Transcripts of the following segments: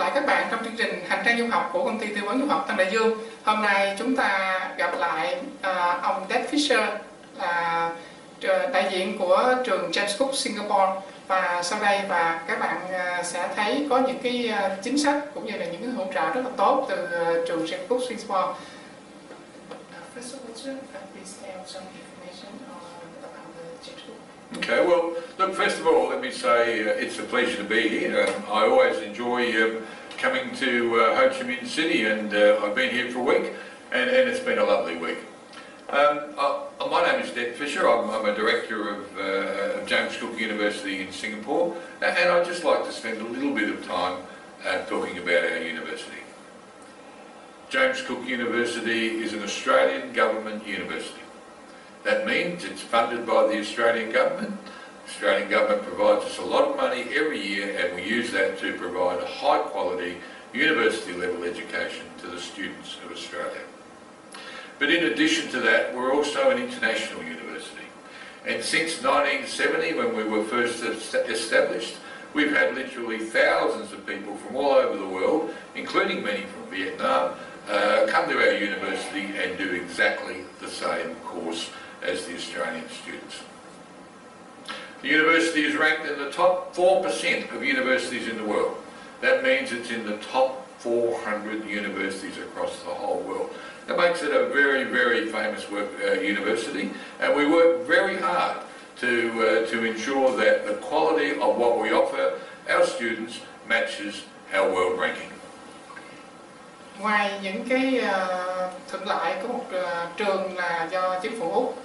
lại các bạn trong chương trình Hành trang du học của công ty tư vấn du học Tân Đại Dương. Hôm nay chúng ta gặp lại ông David Fisher, là đại diện của trường JCU Singapore. Và sau đây các bạn sẽ thấy có những cái chính sách cũng như là những cái hỗ trợ rất là tốt từ trường JCU Singapore. First of all, sir, please have some information about the JCU. Okay, well, look, first of all, let me say it's a pleasure to be here. I always enjoy coming to Ho Chi Minh City, and I've been here for a week, and it's been a lovely week. My name is David Fisher. I'm a director of James Cook University in Singapore, and I'd just like to spend a little bit of time talking about our university. James Cook University is an Australian government university. That means it's funded by the Australian government. The Australian government provides us a lot of money every year, and we use that to provide a high quality university level education to the students of Australia. But in addition to that, we're also an international university. And since 1970, when we were first established, we've had literally thousands of people from all over the world, including many from Vietnam, come to our university and do exactly the same course as the Australian students. The university is ranked in the top 4% of universities in the world. That means it's in the top 400 universities across the whole world. That makes it a very, very famous university, and we work very hard to ensure that the quality of what we offer our students matches our world ranking. Ngoài những cái thuận lợi của một trường là do chính phủ Úc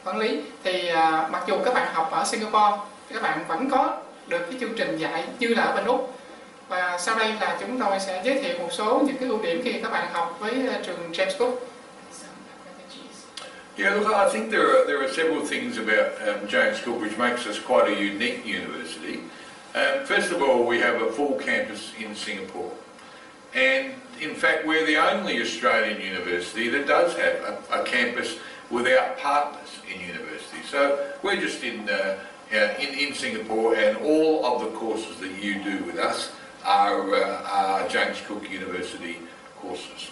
quản lý, thì mặc dù các bạn học ở Singapore, các bạn vẫn có được cái chương trình dạy như là ở bên Úc. Và sau đây là chúng tôi sẽ giới thiệu một số những cái ưu điểm khi các bạn học với trường James Cook. Yeah, look, I think there are several things about James Cook which makes us quite a unique university. First of all, we have a full campus in Singapore, and in fact we're the only Australian university that does have a campus without partners in university. So we're just in Singapore, and all of the courses that you do with us are James Cook University courses.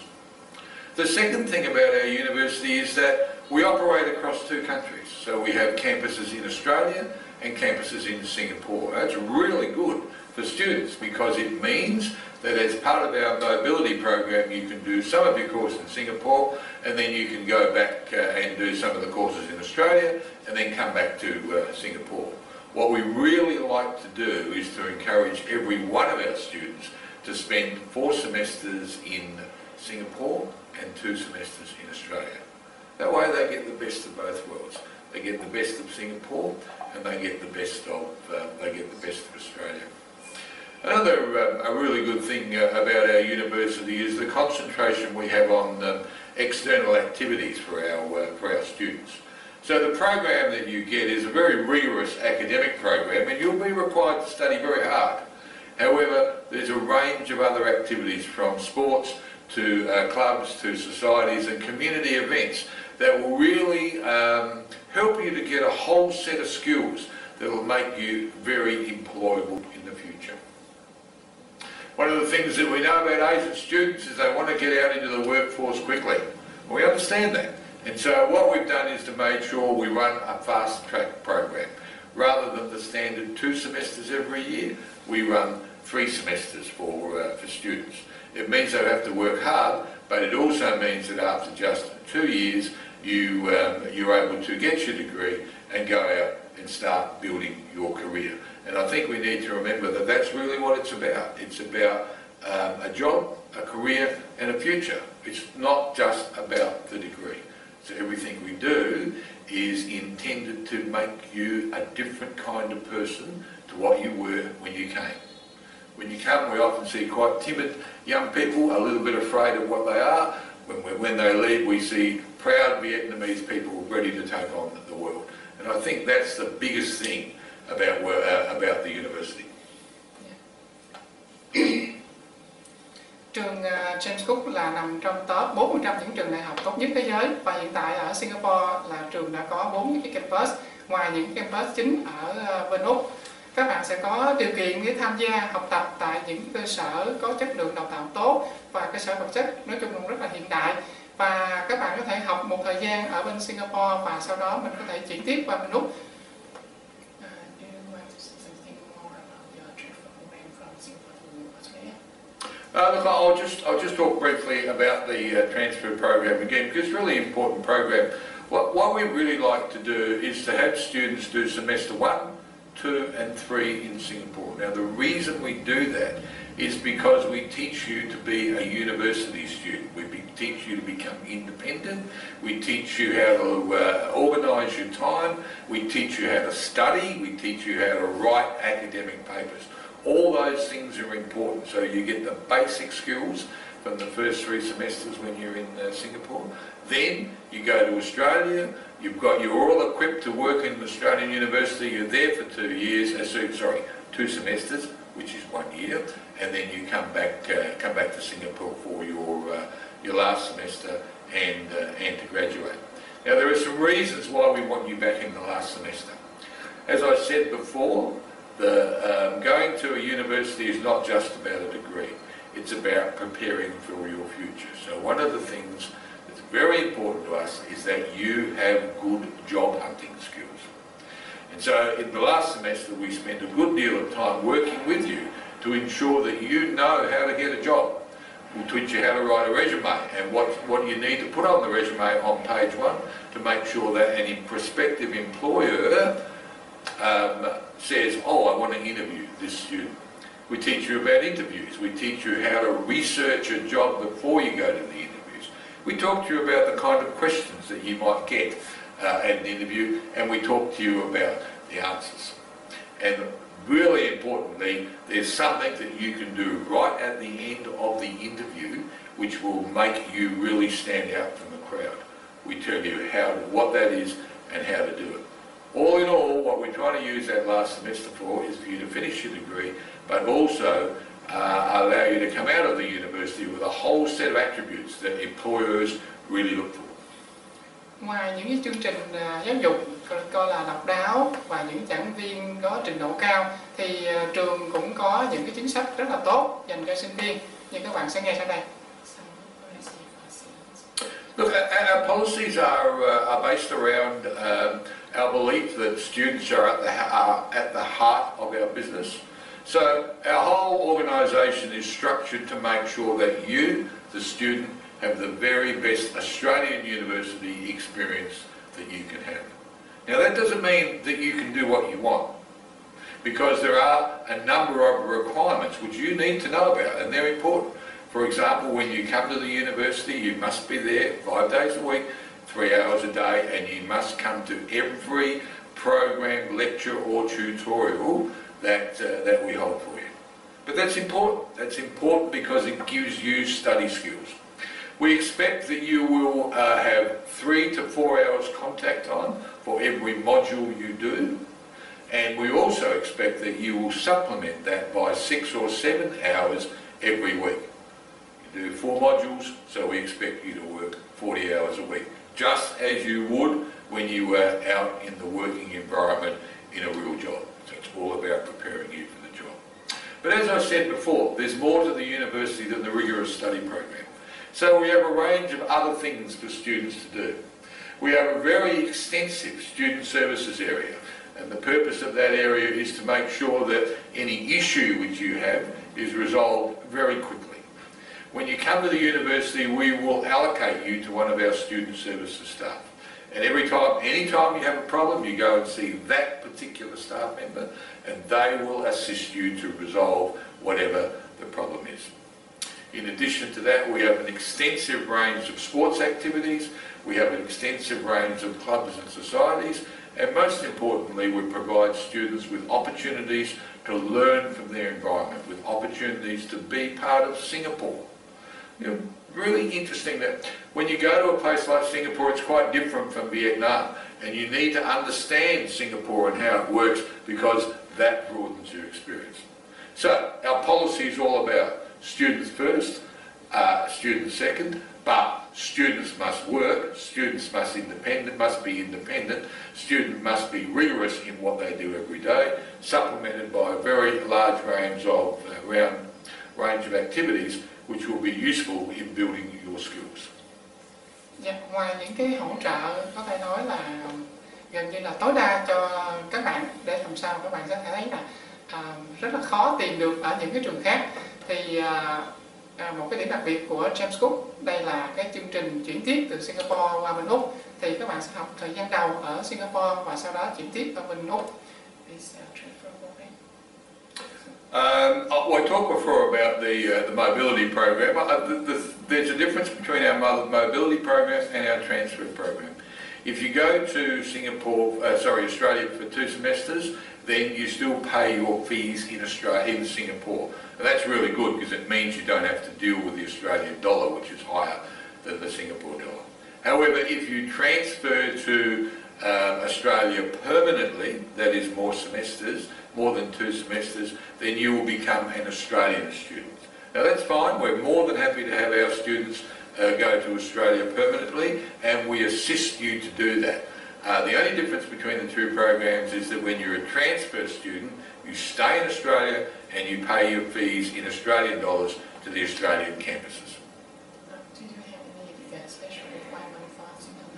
The second thing about our university is that we operate across two countries. So we have campuses in Australia and campuses in Singapore. That's really good for students, because it means that as part of our mobility program you can do some of your course in Singapore, and then you can go back and do some of the courses in Australia, and then come back to Singapore. What we really like to do is to encourage every one of our students to spend 4 semesters in Singapore and 2 semesters in Australia. That way they get the best of both worlds. They get the best of Singapore, and they get the best of Australia. Another a really good thing about our university is the concentration we have on external activities for our students. So the program that you get is a very rigorous academic program, and you'll be required to study very hard. However, there's a range of other activities, from sports to clubs to societies and community events, that will really help you to get a whole set of skills that will make you very employable in the future. One of the things that we know about Asian students is they want to get out into the workforce quickly. We understand that. And so what we've done is to make sure we run a fast-track program. Rather than the standard 2 semesters every year, we run 3 semesters for students. It means they have to work hard, but it also means that after just 2 years, you're able to get your degree and go out and start building your career. And I think we need to remember that that's really what it's about. It's about a job, a career, and a future. It's not just about the degree. So everything we do is intended to make you a different kind of person to what you were when you came. When you come, we often see quite timid young people, a little bit afraid of what they are. When they leave, we see proud Vietnamese people ready to take on the world. And I think that's the biggest thing about the university. Trường James Cook là nằm trong top 4% những trường đại học tốt nhất thế giới, và hiện tại ở Singapore là trường đã có 4 cái campus, ngoài những campus chính ở bên Úc. các bạn sẽ có điều kiện để tham gia học tập tại những cơ sở có chất lượng đào tạo tốt và cơ sở vật chất nói chung cũng rất là hiện đại. Và các bạn có thể học một thời gian ở bên Singapore và sau đó mình có thể chuyển tiếp qua bên Úc. Look, I'll just talk briefly about the transfer program again, because it's a really important program. What we really like to do is to have students do semester 1, 2 and 3 in Singapore. Now the reason we do that is because we teach you to be a university student. We teach you to become independent. We teach you how to organise your time. We teach you how to study. We teach you how to write academic papers. All those things are important, so you get the basic skills from the first 3 semesters when you're in Singapore. Then you go to Australia, you're all equipped to work in an Australian university, you're there for 2 years, 2 semesters, which is 1 year, and then you come back to Singapore for your last semester and to graduate. Now there are some reasons why we want you back in the last semester. As I said before, going to a university is not just about a degree, it's about preparing for your future. So one of the things that's very important to us is that you have good job hunting skills. And so in the last semester we spent a good deal of time working with you to ensure that you know how to get a job. We'll teach you how to write a resume and what you need to put on the resume on page 1 to make sure that any prospective employer says, oh, I want to interview this student. We teach you about interviews. We teach you how to research a job before you go to the interviews. We talk to you about the kind of questions that you might get at an interview, and we talk to you about the answers. And really importantly, there's something that you can do right at the end of the interview which will make you really stand out from the crowd. We tell you what that is and how to do it. All in all, what we're trying to use that last semester for is for you to finish your degree, but also allow you to come out of the university with a whole set of attributes that employers really look for. Ngoài những cái chương trình giáo dục coi là độc đáo và những giảng viên có trình độ cao, thì trường cũng có những cái chính sách rất là tốt dành cho sinh viên, như các bạn sẽ nghe sau đây. Look, our policies are based around our belief that students are at the heart of our business. So our whole organisation is structured to make sure that you, the student, have the very best Australian university experience that you can have. Now that doesn't mean that you can do what you want, because there are a number of requirements which you need to know about, and they're important. For example, when you come to the university, you must be there 5 days a week, 3 hours a day, and you must come to every program, lecture or tutorial that we hold for you. But that's important. That's important because it gives you study skills. We expect that you will have 3 to 4 hours contact time for every module you do, and we also expect that you will supplement that by 6 or 7 hours every week. You do 4 modules, so we expect you to work 40 hours a week, just as you would when you were out in the working environment in a real job. So it's all about preparing you for the job. But as I said before, there's more to the university than the rigorous study program. So we have a range of other things for students to do. We have a very extensive student services area, and the purpose of that area is to make sure that any issue which you have is resolved very quickly. When you come to the university, we will allocate you to one of our student services staff. And anytime you have a problem, you go and see that particular staff member, and they will assist you to resolve whatever the problem is. In addition to that, we have an extensive range of sports activities, we have an extensive range of clubs and societies, and most importantly, we provide students with opportunities to learn from their environment, with opportunities to be part of Singapore. You know, really interesting that when you go to a place like Singapore, it's quite different from Vietnam, and you need to understand Singapore and how it works, because that broadens your experience. So our policy is all about students first, students second, but Students must work, students must be independent, students must be rigorous in what they do every day, supplemented by a very large range of activities which will be useful in building your skills. Dạ, ngoài những cái hỗ trợ có thể nói là gần như là tối đa cho các bạn để làm sao các bạn sẽ thấy là rất là khó tìm được ở những cái trường khác, thì một cái điểm đặc biệt của QUÍC đây là cái chương trình chuyển tiếp từ Singapore qua bên Úc, thì các bạn sẽ học thời gian đầu ở Singapore và sau đó chuyển tiếp qua bên Úc. I talked before about the mobility program. There's a difference between our mobility program and our transfer program. If you go to Australia for 2 semesters, then you still pay your fees in Singapore. And that's really good because it means you don't have to deal with the Australian dollar, which is higher than the Singapore dollar. However, if you transfer to Australia permanently, that is more than 2 semesters, then you will become an Australian student. Now that's fine, we're more than happy to have our students go to Australia permanently, and we assist you to do that. The only difference between the 2 programs is that when you're a transfer student, you stay in Australia and you pay your fees in Australian dollars to the Australian campuses. Do you have any special requirement for Australia?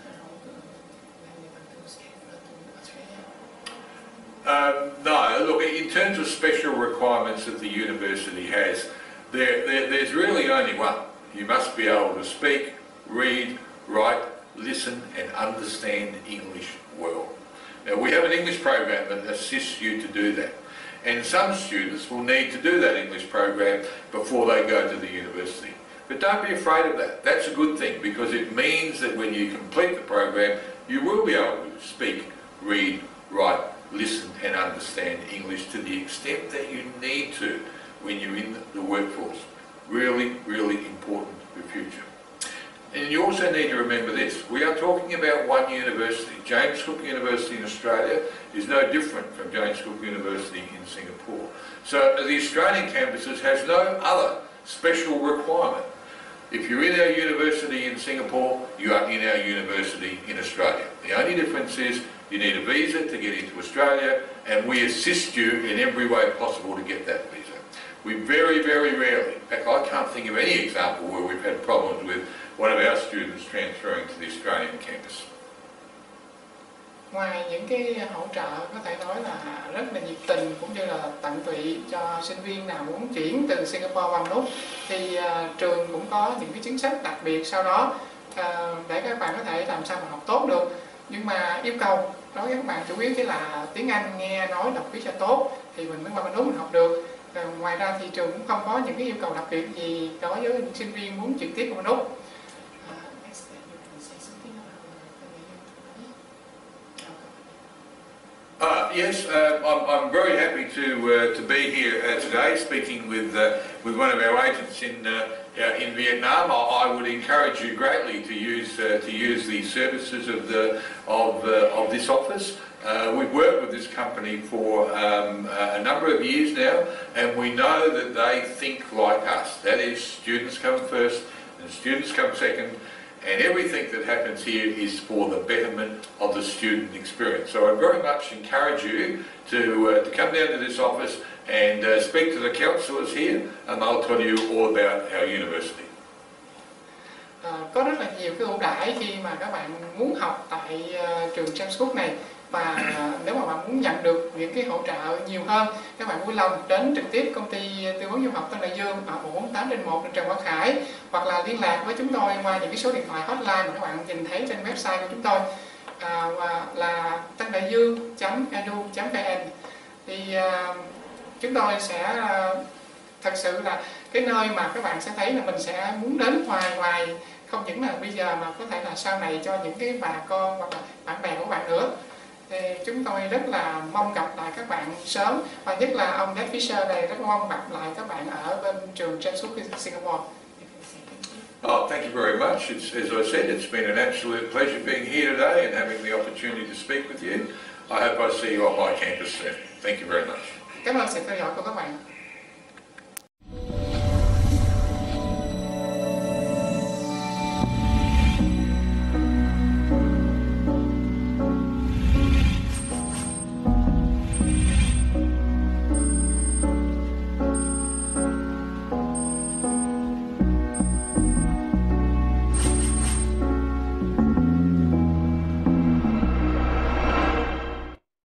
No, look, in terms of special requirements that the university has, there's really only one. You must be able to speak, read, write, listen and understand English well. Now we have an English program that assists you to do that, and some students will need to do that English program before they go to the university. But don't be afraid of that. That's a good thing, because it means that when you complete the program you will be able to speak, read, write, listen and understand English to the extent that you need to when you're in the workforce. Really, really important for the future. And you also need to remember this, we are talking about one university. James Cook University in Australia is no different from James Cook University in Singapore. So the Australian campuses has no other special requirement. If you're in our university in Singapore, you are in our university in Australia. The only difference is you need a visa to get into Australia, and we assist you in every way possible to get that visa. We very, very rarely, in fact I can't think of any example where we've had problems with one of our students transferring to the Australian campus. Ngoài những cái hỗ trợ có thể nói là rất là nhiệt tình cũng như là tận tụy cho sinh viên nào muốn chuyển từ Singapore qua Úc, thì trường cũng có những cái chính sách đặc biệt sau đó để các bạn có thể làm sao mà học tốt được. Nhưng mà yêu cầu đối với các bạn chủ yếu chỉ là tiếng Anh, nghe, nói, đọc viết cho tốt thì mình mới qua bên Úc mình học được. Ngoài ra thì trường cũng không có những cái yêu cầu đặc biệt gì đối với những sinh viên muốn chuyển tiếp qua bên Úc. Yes, I'm very happy to be here today, speaking with one of our agents in Vietnam. I would encourage you greatly to use the services of this office. We've worked with this company for a number of years now, and we know that they think like us. That is, students come first and students come second. And everything that happens here is for the betterment of the student experience. So I very much encourage you to come down to this office and speak to the counsellors here, and they'll tell you all about our university. Có rất là nhiều cái ưu đãi khi mà các bạn muốn học tại trường James Cook này, và nếu mà bạn muốn nhận được những cái hỗ trợ nhiều hơn, các bạn vui lòng đến trực tiếp công ty tư vấn du học Tân Đại Dương ở 148/1 trên Trần Quang Khải, hoặc là liên lạc với chúng tôi qua những cái số điện thoại hotline mà các bạn nhìn thấy trên website của chúng tôi, và là tandaijiu.edu.vn. Thì chúng tôi sẽ thật sự là cái nơi mà các bạn sẽ thấy là mình sẽ muốn đến hoài, không những là bây giờ mà có thể là sau này cho những cái bà con hoặc là bạn bè của bạn nữa. Thì chúng tôi rất là mong gặp lại các bạn sớm, và nhất là ông Dad Fisher này rất mong gặp lại các bạn ở bên trường JCU Singapore. Oh, thank you very much. As I said, it's been an absolute pleasure being here today and having the opportunity to speak with you. I hope I see you on my campus soon. Thank you very much. Cảm ơn sự theo dõi của các bạn.